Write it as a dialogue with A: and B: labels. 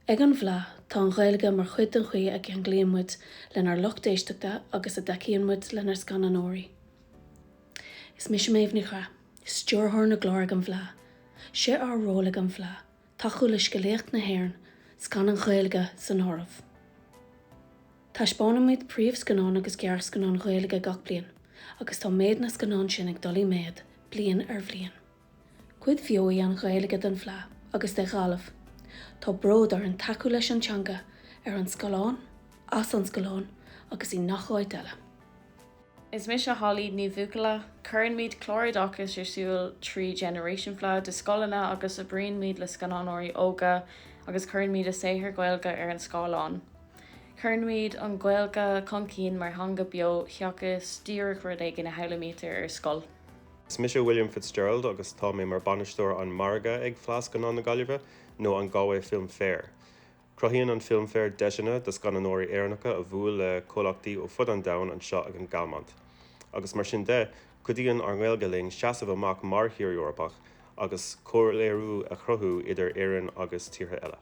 A: Ag an bhleath tá an Ghaeilge mar chuid an chuí ag an gléanmuid lenar lucht éisteachta agus a deicíonmuid lenar scananóirí. Is mis sem éimhní cha, is stúrthóir na glóir an bhleath, sé ar róla an bhleath, tá chulis go léocht na hÉireann, scan an Ghaeilge san áireamh. Tá spánamuid príomh scanán agus gearr scanán Ghaeilge gach bliain, agus tá méid na scanán sin ag dul méid, bliain ar bbliain. Cuid bheoí an Ghaeilge den bhleath agus de ghalamh. Tá bród ar an taú leis an teanga ar an scaláin, as an scaláin agus í nacháid eile.
B: Is mis a halaí ní bhuacala, churann míad chlóradachas ar súil trí generation Fleadh de scolanna agus a bríonn míad le scanánóirí óga agus churann míad a séithir Gaeilge ar an scáláin. Churann míad an Gaeilge concín mar hanga beo theachas díreach rud ag na heilimétar ar scoil.
C: Is mis William Fitzgerald agus tá mé mar banisteoir an marga ag phleasc an Gaillimhe nó an Galway Film Fair. Cruthaíonn an Film Fair deisina de scananóirí éarnacha a bhuail le comhlachtaí ó fud an domhan an seo ag an Galmant. Agus mar sin de, cuidaíonn ar Gaeilge ling seasamh amach mar thiar Eorpach agus comhléiriú a chruthú idir éireann agus tíortha eile.